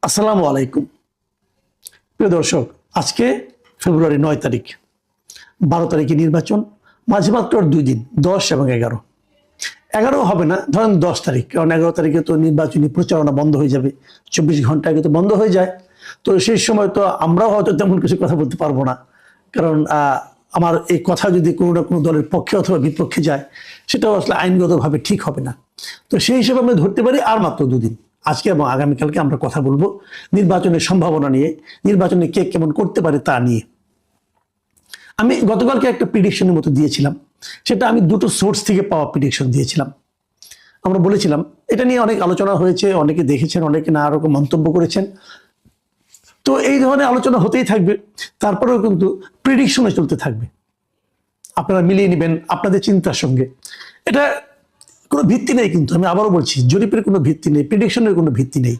আসসালামু আলাইকুম প্রিয় দর্শক, আজকে ফেব্রুয়ারি 9 তারিখ, 12 তারিখে নির্বাচন, মাঝে মাত্র 2 দিন, 10 এবং 11। 11 হবে না, ধরেন 10 তারিখ, কারণ 11 তারিখে তো নির্বাচনী প্রচারণা বন্ধ হয়ে যাবে, 24 ঘন্টা আগে তো বন্ধ হয়ে যায়। তো সেই সময় তো আমরাও হয়তো তেমন কিছু কথা বলতে পারবো না, কারণ আমার এই কথা যদি কোনো না কোনো দলের পক্ষে অথবা বিপক্ষে যায়, সেটাও আসলে আইনগতভাবে ঠিক হবে না। তো সেই হিসেবে আমরা ধরতে পারি আর মাত্র 2 দিন, আজকে এবং আগামীকালকে আমরা কথা বলবো নির্বাচনের সম্ভাবনা নিয়ে, নির্বাচনে কে কেমন করতে পারে তা নিয়ে। আমি গতকালকে একটা প্রিডিকশনের মতো দিয়েছিলাম, সেটা আমি দুটো সোর্স থেকে পাওয়া প্রিডিকশন দিয়েছিলাম। আমরা বলেছিলাম, এটা নিয়ে অনেক আলোচনা হয়েছে, অনেকে দেখেছেন, অনেকে নানা রকম মন্তব্য করেছেন। তো এই ধরনের আলোচনা হতেই থাকবে, তারপরেও কিন্তু প্রিডিকশনে চলতে থাকবে। আপনারা মিলিয়ে নেবেন আপনাদের চিন্তার সঙ্গে। এটা কোনো ভিত্তি নেই, কিন্তু আমি আবারও বলছি, জরিপের কোনো ভিত্তি নেই, প্রিডিকশনের কোনো ভিত্তি নেই।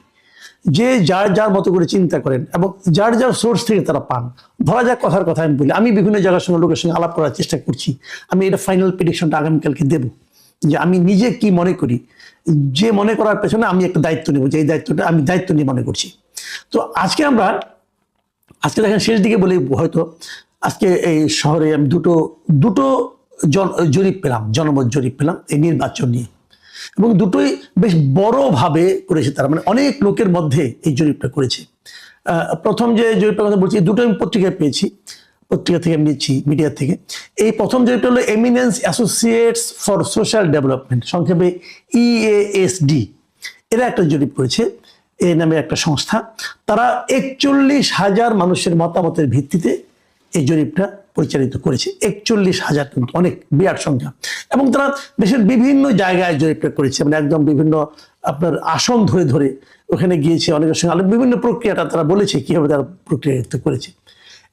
যে যার যার মতো করে চিন্তা করেন এবং যার যার সোর্স থেকে তারা পান। ধরা যাক, কথার কথা আমি বলি, আমি বিভিন্ন জায়গার সঙ্গে লোকের সঙ্গে আলাপ করার চেষ্টা করছি। আমি এটা ফাইনাল প্রেডিকশনটা আগামীকালকে দেব, যে আমি নিজে কি মনে করি, যে মনে করার পেছনে আমি একটা দায়িত্ব নেব, যে এই দায়িত্বটা আমি দায়িত্ব নিয়ে মনে করছি। তো আজকে দেখেন শেষ দিকে বলি, হয়তো আজকে এই শহরে আমি দুটো জরিপ পেলাম, জনমত জরিপ পেলাম এই নির্বাচন নিয়ে, এবং দুটোই বেশ বড়ভাবে করেছে তারা, মানে অনেক লোকের মধ্যে এই জরিপটা করেছে। প্রথম যে জরিপটার কথা বলছি, দুটো আমি পত্রিকায় পেয়েছি, পত্রিকা থেকে আমি নিচ্ছি, মিডিয়া থেকে। এই প্রথম জরিপটা হলো eminence associates for social development, সংক্ষেপে EASD, এরা একটা জরিপ করেছে, এই নামে একটা সংস্থা। তারা 41,000 মানুষের মতামতের ভিত্তিতে এই জরিপটা পরিচালিত করেছে। 41,000 কিন্তু অনেক বিরাট সংখ্যা, এবং তারা দেশের বিভিন্ন জায়গায় জরিপটা করেছে, মানে একদম বিভিন্ন আপনার আসন ধরে ধরে ওখানে গিয়েছে, অনেকের সঙ্গে বিভিন্ন প্রক্রিয়াটা তারা বলেছে কিভাবে তারা প্রক্রিয়ায়িত করেছে,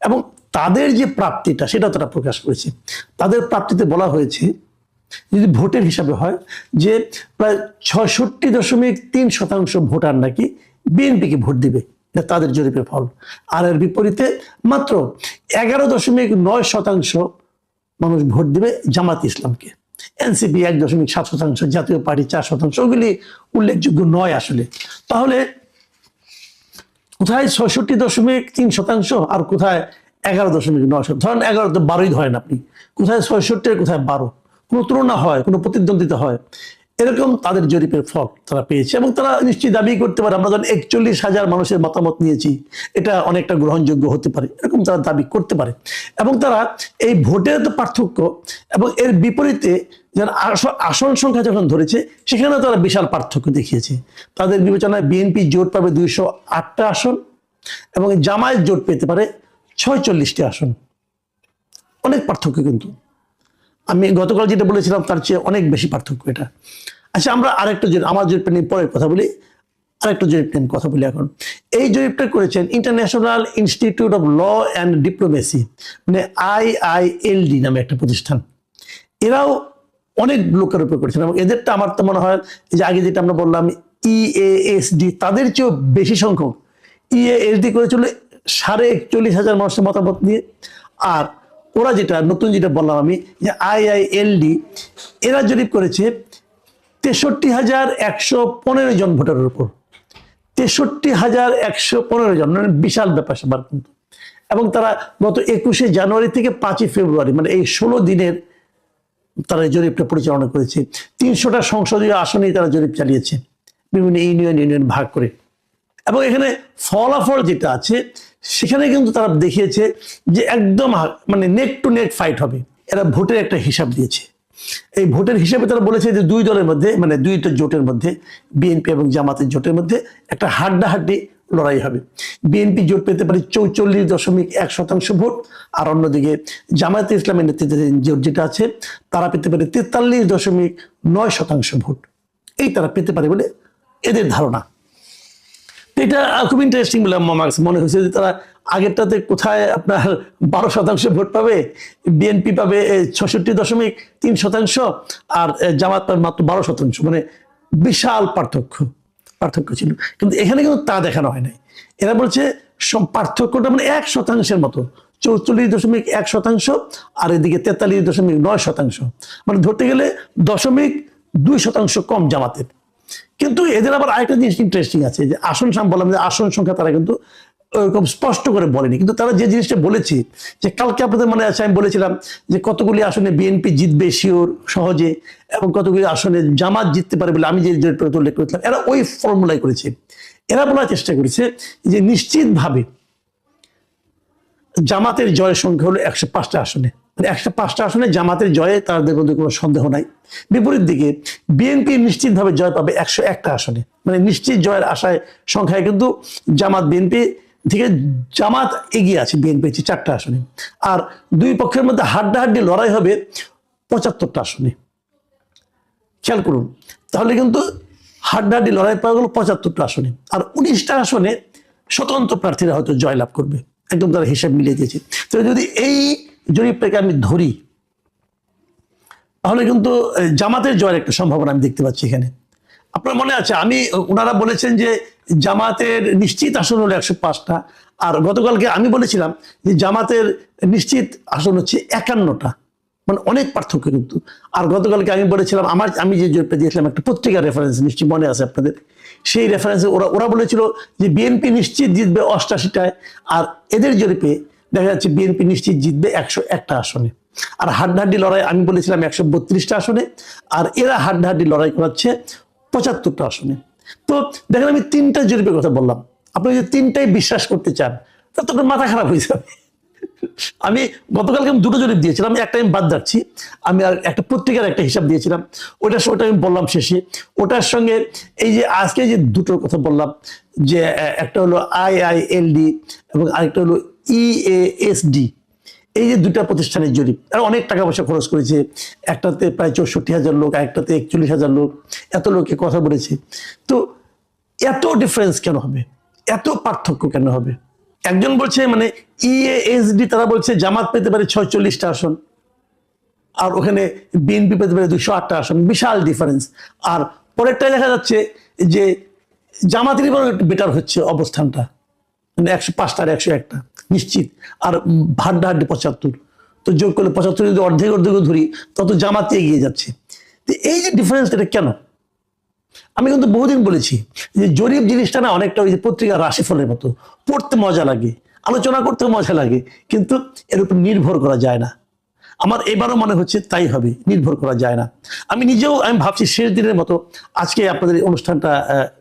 এবং তাদের যে প্রাপ্তিটা সেটাও তারা প্রকাশ করেছে। তাদের প্রাপ্তিতে বলা হয়েছে, যদি ভোটের হিসাবে হয়, যে প্রায় 66.3% ভোটার নাকি বিএনপিকে ভোট দিবে, এটা তাদের জরিপের ফল। আর এর বিপরীতে মাত্র 11.9% মানুষ ভোট দিবে জামাত ইসলামকে। এনসিপি 1.7%, জাতীয় পার্টি 4%, ওগুলি উল্লেখযোগ্য নয় আসলে। তাহলে কোথায় 66.3% আর কোথায় 11.9? ধরেন 11 তো 12ই ধরেন আপনি, কোথায় 66 কোথায় 12, কোনো তুলনা হয়, কোনো প্রতিদ্বন্দ্বিতা হয়, এরকম তাদের জরিপের ফল তারা পেয়েছে। এবং তারা নিশ্চয়ই দাবি করতে পারে, আমরা যখন 41,000 মানুষের মতামত নিয়েছি, এটা অনেকটা গ্রহণযোগ্য হতে পারে, এরকম তারা দাবি করতে পারে। এবং তারা এই ভোটের তো পার্থক্য এবং এর বিপরীতে যারা আসন সংখ্যা যখন ধরেছে, সেখানে তারা বিশাল পার্থক্য দেখিয়েছে। তাদের বিবেচনায় বিএনপি জোট পাবে 208টা আসন, এবং জামায়াত জোট পেতে পারে 46টি আসন। অনেক পার্থক্য, কিন্তু আমি গতকাল যেটা বলেছিলাম তার চেয়ে অনেক বেশি পার্থক্য এটা। আচ্ছা, আমরা আরেকটা আমার জরিপটা নিয়ে পরে কথা বলি, আরেকটা জরিপ নিয়ে কথা বলি এখন। এই জরিপটা করেছেন international institute of law and diplomacy, মানে IILD নামে একটা প্রতিষ্ঠান। এরাও অনেক লোকের উপর করেছেন, এবং এদেরটা আমার তো মনে হয় যে আগে যেটা আমরা বললাম EASD, তাদের চেয়েও বেশি সংখ্যক। EASD করেছিল 41,500 মানুষের মতামত নিয়ে, আর ওরা যেটা নতুন যেটা বললাম আমি, যে IILD, এরা জরিপ করেছে 63,115 জন ভোটারের উপর। 63,115 জন, মানে বিশাল ব্যাপার স্যাপার কিন্তু। এবং তারা গত 21শে জানুয়ারি থেকে 5ই ফেব্রুয়ারি, মানে এই 16 দিনের তারা এই জরিপটা পরিচালনা করেছে। 300টা সংসদীয় আসনেই তারা জরিপ চালিয়েছে, বিভিন্ন ইউনিয়ন ভাগ করে। এবং এখানে ফলাফল যেটা আছে, সেখানে কিন্তু তারা দেখিয়েছে যে একদম মানে নেক টু নেক ফাইট হবে। এরা ভোটের একটা হিসাব দিয়েছে। এই ভোটের হিসাবে তারা বলেছে যে দুই দলের মধ্যে, মানে দুইটা জোটের মধ্যে, বিএনপি এবং জামাতের জোটের মধ্যে একটা হাড্ডাহাড্ডি লড়াই হবে। বিএনপি জোট পেতে পারে 44.1% ভোট, আর অন্যদিকে জামায়াতে ইসলামের নেতৃত্বে জোট যেটা আছে, তারা পেতে পারে 43.9% ভোট। এই তারা পেতে পারে বলে এদের ধারণা। এটা খুব ইন্টারেস্টিং বলে আমার মনে হয়েছে, যে তারা আগেরটাতে কোথায় আপনার 12% ভোট পাবে, বিএনপি পাবে 66.3%, আর জামাত পাবে মাত্র 12%, মানে বিশাল পার্থক্য ছিল। কিন্তু এখানে কিন্তু তা দেখানো হয় নাই। এরা বলছে পার্থক্যটা মানে 1% মতো, 44.1%, আর এদিকে 43.9%, মানে ধরতে গেলে 0.2% কম জামাতের। কিন্তু এদের আবার আরেকটা জিনিস ইন্টারেস্টিং আছে, যে বললাম যে আসন সংখ্যা তারা কিন্তু ওরকম স্পষ্ট করে বলেনি, কিন্তু তারা যে জিনিসটা বলেছে, যে কালকে আপনাদের মনে আছে আমি বলেছিলাম যে কতগুলি আসনে বিএনপি জিতবে শিওর সহজে, এবং কতগুলি আসনে জামাত জিততে পারে বলে আমি যে উল্লেখ করেছিলাম, এরা ওই ফর্মুলাই করেছে। এরা বলার চেষ্টা করেছে যে নিশ্চিতভাবে জামাতের জয়ের সংখ্যা হলো 105টা আসনে, মানে 105টা আসনে জামাতের জয়ে তাদের মধ্যে কোনো সন্দেহ নাই। বিপরীত দিকে বিএনপি নিশ্চিতভাবে জয় পাবে 101টা আসনে, মানে নিশ্চিত জয়ের আশায় সংখ্যায় কিন্তু জামাত বিএনপি থেকে জামাত এগিয়ে আছে বিএনপি 4টা আসনে। আর দুই পক্ষের মধ্যে হাড্ডাহাড্ডি লড়াই হবে 75টা আসনে। খেয়াল করুন, তাহলে কিন্তু হাড্ডাহাড্ডি লড়াই পাওয়া গেল 75টা আসনে, আর 19টা আসনে স্বতন্ত্র প্রার্থীরা হয়তো জয়লাভ করবে, একদম তারা হিসাব মিলিয়ে দিয়েছে। তো যদি এই জরিপটাকে আমি ধরি, তাহলে কিন্তু জামাতের জয়ের একটা সম্ভাবনা আমি দেখতে পাচ্ছি এখানে। আপনার মনে আছে ওনারা বলেছেন যে জামাতের নিশ্চিত আসন হলো 105টা, আর গতকালকে আমি বলেছিলাম যে জামাতের নিশ্চিত আসন হচ্ছে 51টা, মানে অনেক পার্থক্য কিন্তু। আর গতকালকে আমি বলেছিলাম আমি যে জরিপটা দিয়েছিলাম একটা পত্রিকার রেফারেন্স, নিশ্চয়ই মনে আছে আপনাদের, সেই রেফারেন্সে ওরা বলেছিল যে বিএনপি নিশ্চিত জিতবে 88টায়, আর এদের জরিপে দেখা যাচ্ছে বিএনপি নিশ্চিত জিতবে 101টা আসনে। আর হাড্ডাহাড্ডি লড়াই আমি বলেছিলাম 132টা আসনে, আর এরা হাড্ডাহাড্ডি লড়াই করাচ্ছে 75টা আসনে। তো দেখেন আমি 3টা জরিপের কথা বললাম, আপনি যদি 3টাই বিশ্বাস করতে চান তা তো মাথা খারাপ হয়ে যাবে। আমি গতকালকে আমি 2টো জরিপ দিয়েছিলাম, একটা আমি বাদ রাখছি, আমি আর একটা পত্রিকার একটা হিসাব দিয়েছিলাম, ওটা আমি বললাম শেষে। ওটার সঙ্গে এই যে আজকে যে দুটোর কথা বললাম, যে একটা হলো IILD এবং আরেকটা হলো EASD, এই যে দুটা প্রতিষ্ঠানের জরিপ, আর অনেক টাকা পয়সা খরচ করেছে, একটাতে প্রায় 64,000 লোক, একটাতে 41,000 লোক, এত লোকে কথা বলেছে। তো এত ডিফারেন্স কেন হবে, এত পার্থক্য কেন হবে? একজন বলছে মানে EASD তারা বলছে জামাত পেতে পারে 46টা আসন, আর ওখানে বিএনপি পেতে পারে 208টা আসন, বিশাল ডিফারেন্স। আর পরেরটাই দেখা যাচ্ছে যে জামাতেরই বরং একটু বেটার হচ্ছে অবস্থানটা, মানে 105টার 101টা নিশ্চিত, আর হাড্ডাহাড্ডি 75। তো যোগ করলে 75 যদি অর্ধেক ধরি, তত জামাতে এগিয়ে যাচ্ছে। তো এই যে ডিফারেন্স, এটা কেন? আমি কিন্তু বহুদিন বলেছি যে জরিপ জিনিসটা না অনেকটা ওই যে পত্রিকার রাশিফলের মতো, পড়তে মজা লাগে, আলোচনা করতে মজা লাগে, কিন্তু এর উপর নির্ভর করা যায় না। আমার এবারও মনে হচ্ছে তাই হবে, নির্ভর করা যায় না। আমি ভাবছি শেষ দিনের মতো আজকে আপনাদের এই অনুষ্ঠানটা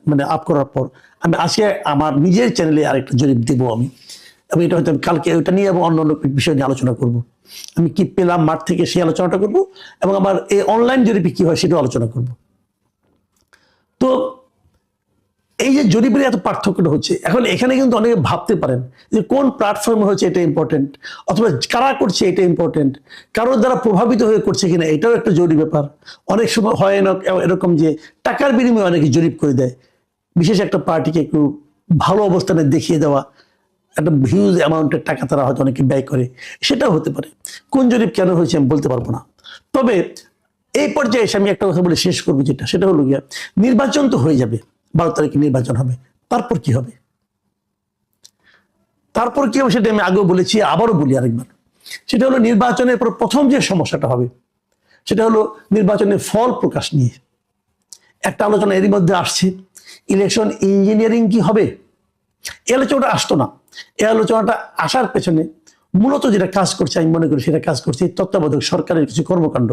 মানে আপ করার পর আমি আজকে আমার নিজের চ্যানেলে আরেকটা জরিপ দেবো আমি এটা হয়তো কালকে ওইটা নিয়ে এবং অন্য বিষয় নিয়ে আলোচনা করব। আমি কি পেলাম মাঠ থেকে সেই আলোচনাটা করব, এবং আমার এই অনলাইন জরিপে কি হয় সেটাও আলোচনা করব। তো এই যে জরিপের এত পার্থক্যটা হচ্ছে, এখন এখানে কিন্তু অনেকে ভাবতে পারেন যে কোন প্ল্যাটফর্মে হচ্ছে এটা ইম্পর্টেন্ট, অথবা কারা করছে এটা ইম্পর্টেন্ট, কারোর দ্বারা প্রভাবিত হয়ে করছে কিনা এটাও একটা জরুরি ব্যাপার। অনেক সময় হয় না এরকম যে টাকার বিনিময়ে অনেকে জরিপ করে দেয়, বিশেষ একটা পার্টিকে একটু ভালো অবস্থানে দেখিয়ে দেওয়া, একটা হিউজ অ্যামাউন্টের টাকা তারা হয়তো অনেকে ব্যয় করে, সেটাও হতে পারে। কোন জরিপ কেন হয়েছে আমি বলতে পারবো না। তবে এই পর্যায়ে এসে আমি একটা কথা বলে শেষ করবো, সেটা হলো গিয়া নির্বাচন তো হয়ে যাবে, 12 তারিখে নির্বাচন হবে, তারপর কি হবে? সেটা আমি আগেও বলেছি, আবারও বলি আরেকবার। সেটা হলো নির্বাচনের পর প্রথম যে সমস্যাটা হবে সেটা হলো নির্বাচনের ফল প্রকাশ নিয়ে একটা আলোচনা এরই মধ্যে আসছে। ইলেকশন ইঞ্জিনিয়ারিং কি হবে? এই আলোচনাটা আসতো না। এই আলোচনাটা আসার পেছনে মূলত যেটা কাজ করছে আমি মনে করি সেটা কাজ করছে তত্ত্বাবধায়ক সরকারের কিছু কর্মকাণ্ড।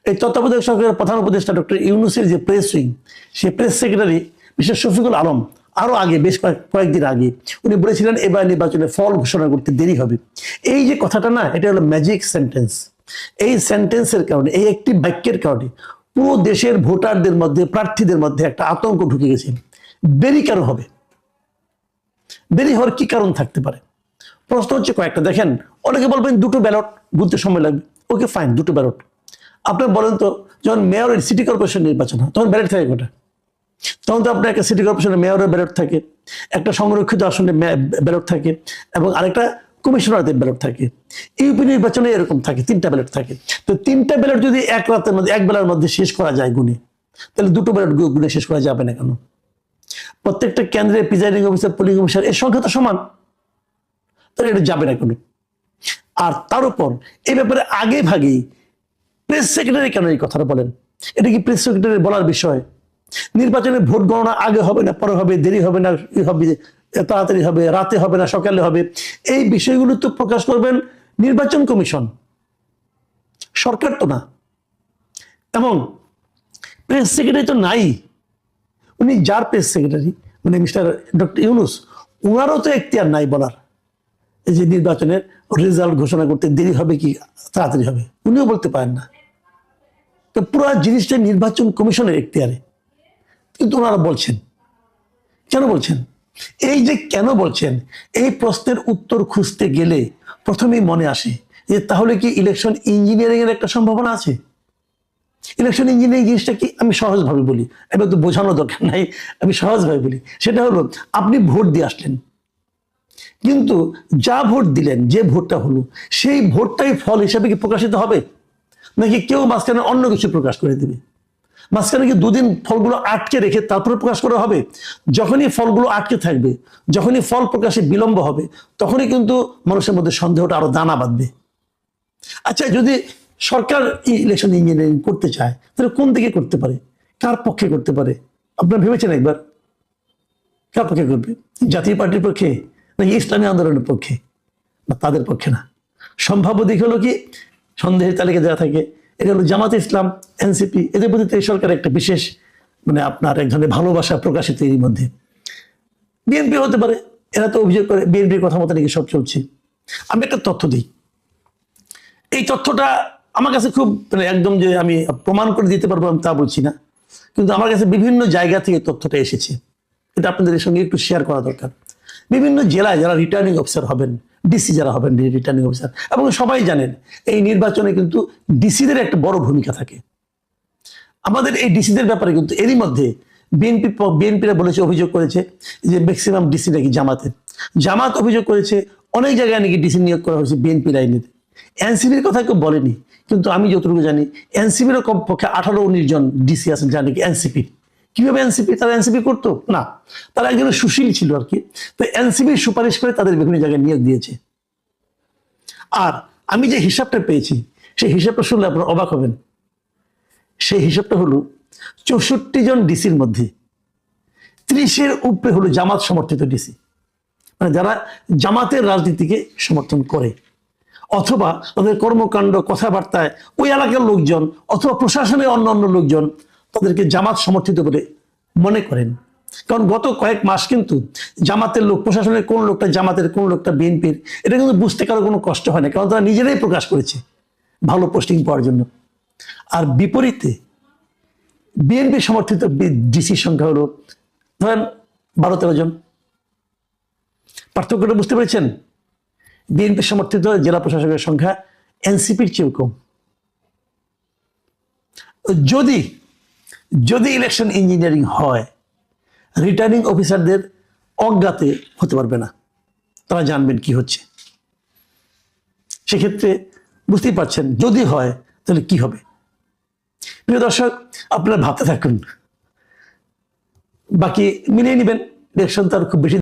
এই তত্ত্বাবধায়ক সরকারের প্রধান উপদেষ্টা ডক্টর ইউনূসের যে প্রেস উইং, সেই press secretary mister Shafiqul Alam আরো আগে বেশ কয়েকদিন আগে উনি বলেছিলেন এবার নির্বাচনের ফল ঘোষণা করতে দেরি হবে। এই যে কথাটা না, এটা হলো ম্যাজিক সেন্টেন্স। এই সেন্টেন্সের কারণে, এই একটি বাক্যের কারণে পুরো দেশের ভোটারদের মধ্যে, প্রার্থীদের মধ্যে একটা আতঙ্ক ঢুকে গেছে। দেরি কেন হবে? দেরি হওয়ার কি কারণ থাকতে পারে? প্রশ্ন হচ্ছে কয়েকটা। দেখেন, অনেকে বলবেন দুটো ব্যালট গুনতে সময় লাগবে। ওকে ফাইন, দুটো ব্যালট। আপনার বলেন তো, যখন মেয়রের সিটি কর্পোরেশন নির্বাচন হয় তখন ব্যালট থাকে কোটা? তখন তো আপনার একটা সিটি কর্পোরেশনের মেয়রের ব্যালট থাকে, একটা সংরক্ষিত আসনে ব্যালট থাকে, এবং আরেকটা কমিশনারদের ব্যালট থাকে। ইউপি নির্বাচনে এরকম থাকে, 3টা ব্যালট থাকে। তো 3টা ব্যালট যদি এক রাতের মধ্যে, এক বেলার মধ্যে শেষ করা যায় গুনে, তাহলে দুটো ব্যালট গুনে শেষ করা যাবে না কেন? প্রত্যেকটা কেন্দ্রে প্রিজাইডিং অফিসার, পোলিং অফিসার এর সংখ্যা তো সমান, তাহলে এটা যাবে না কেন? আর তার উপর এই ব্যাপারে আগে ভাগেই প্রেস সেক্রেটারি কেন এই কথাটা বলেন? এটা কি প্রেস সেক্রেটারি বলার বিষয়? নির্বাচনে ভোট গণনা আগে হবে না পরে হবে, দেরি হবে না হবে, তাড়াতাড়ি হবে, রাতে হবে না সকালে হবে, এই বিষয়গুলো তো প্রকাশ করবেন নির্বাচন কমিশন, সরকার তো না। এবং প্রেস সেক্রেটারি তো নাই, উনি যার প্রেস সেক্রেটারি মানে মিস্টার ডক্টর ইউনুস, ওনারও তো এখতিয়ার নাই বলার এই যে নির্বাচনের রেজাল্ট ঘোষণা করতে দেরি হবে কি তাড়াতাড়ি হবে, উনিও বলতে পারেন না। তো পুরো জিনিসটা নির্বাচন কমিশনের এখতিয়ারে, কিন্তু ওনারা বলছেন। কেন বলছেন? এই যে কেন বলছেন, এই প্রশ্নের উত্তর খুঁজতে গেলে প্রথমেই মনে আসে যে তাহলে কি ইলেকশন ইঞ্জিনিয়ারিং এর একটা সম্ভাবনা আছে? ইলেকশন ইঞ্জিনিয়ারিং জিনিসটা কি, আমি সহজভাবে বলি, এবার তো বোঝানো দরকার নাই, আমি সহজভাবে বলি। সেটা হলো, আপনি ভোট দিয়ে আসলেন, কিন্তু যা ভোট দিলেন, যে ভোটটা হলো, সেই ভোটটাই ফল হিসাবে কি প্রকাশিত হবে, নাকি কেউ মাঝখানে অন্য কিছু প্রকাশ করে দিবে? মাঝখানে কি দুদিন ফলগুলো আটকে রেখে তারপরে প্রকাশ করা হবে? যখনই ফলগুলো আটকে থাকবে, যখনই ফল প্রকাশে বিলম্ব হবে, তখনই কিন্তু মানুষের মধ্যে সন্দেহটা আরো দানা বাঁধবে। আচ্ছা, যদি সরকার ইলেকশন ইঞ্জিনিয়ারিং করতে চায়, তাহলে কোন দিকে করতে পারে, কার পক্ষে করতে পারে? আপনারা ভেবেছেন একবার? কার পক্ষে করবে? জাতীয় পার্টির পক্ষে, নাকি ইসলামী আন্দোলনের পক্ষে? না, তাদের পক্ষে না। সম্ভাব্য দিক হলো কি, সন্দেহের তালিকা যারা থাকে, এটা হলো জামাতে ইসলাম, এনসিপি, এদের প্রতি সরকারের একটা বিশেষ মানে আপনার এক ধরনের ভালোবাসা প্রকাশিত এর মধ্যে। বিএনপি হতে পারে, এরা তো অভিযোগ করে বিএনপির কথা মতো নাকি সব চলছে। আমি একটা তথ্য দিই, এই তথ্যটা আমার কাছে খুব মানে একদম যে আমি প্রমাণ করে দিতে পারবো আমি তা বলছি না, কিন্তু আমার কাছে বিভিন্ন জায়গা থেকে তথ্যটা এসেছে, এটা আপনাদের সঙ্গে একটু শেয়ার করা দরকার। বিভিন্ন জেলায় যারা রিটার্নিং অফিসার হবেন, ডিসি যারা হবেন রিটার্নিং অফিসার, এবং সবাই জানেন এই নির্বাচনে কিন্তু ডিসিদের একটা বড় ভূমিকা থাকে। আমাদের এই ডিসিদের ব্যাপারে কিন্তু এরই মধ্যে বিএনপিরা বলেছে, অভিযোগ করেছে যে ম্যাক্সিমাম ডিসি নাকি জামাত অভিযোগ করেছে অনেক জায়গায় নাকি ডিসি নিয়োগ করা হয়েছে বিএনপি লাইনের। এনসিপির কথা কেউ বলেনি, কিন্তু আমি যতটুকু জানি এনসিপিরও কমপক্ষে 18-19 জন ডিসি আছেন যা নাকি এনসিপি। কিভাবে এনসিপি, তারা এনসিপি করতো না, তারা একজন সুশীল ছিল আর কি, তো এনসিপির সুপারিশ করে তাদের বিভিন্ন জায়গায় নিয়োগ দিয়েছে। আর আমি যে হিসাবটা পেয়েছি, সেই হিসাবটা শুনলে আপনারা অবাক হবেন। সেই হিসাবটা হলো 64 জন ডিসির মধ্যে 30-এর উপরে হলো জামাত সমর্থিত ডিসি, মানে যারা জামাতের রাজনীতিকে সমর্থন করে, অথবা তাদের কর্মকাণ্ড কথাবার্তায় ওই এলাকার লোকজন অথবা প্রশাসনের অন্যান্য লোকজন তাদেরকে জামাত সমর্থিত বলে মনে করেন। কারণ গত কয়েক মাস কিন্তু জামাতের লোক, প্রশাসনের কোন লোকটা জামাতের, কোন লোকটা বিএনপির, এটা কিন্তু বুঝতে কারো কোনো কষ্ট হয় না, কারণ তারা নিজেরাই প্রকাশ করেছে ভালো পোস্টিং পাওয়ার জন্য। আর বিপরীতে বিএনপি সমর্থিত ডিসির সংখ্যা হলো ধরেন 12-13 জন। পার্থক্যটা বুঝতে পেরেছেন? বিএনপি সমর্থিত জেলা প্রশাসকের সংখ্যা এনসিপির চেয়েও কম। যদি ইলেকশন ইঞ্জিনিয়ারিং হয়, রিটার্নিং অফিসারদের অজ্ঞাতে হতে পারবে না, তারা জানবেন কি হচ্ছে। সেক্ষেত্রে বুঝতেই পারছেন যদি হয় তাহলে কি হবে। প্রিয় দর্শক, আপনারা ভাবতে থাকুন, বাকি মিলিয়ে নেবেন। ইলেকশন তো আর খুব বেশি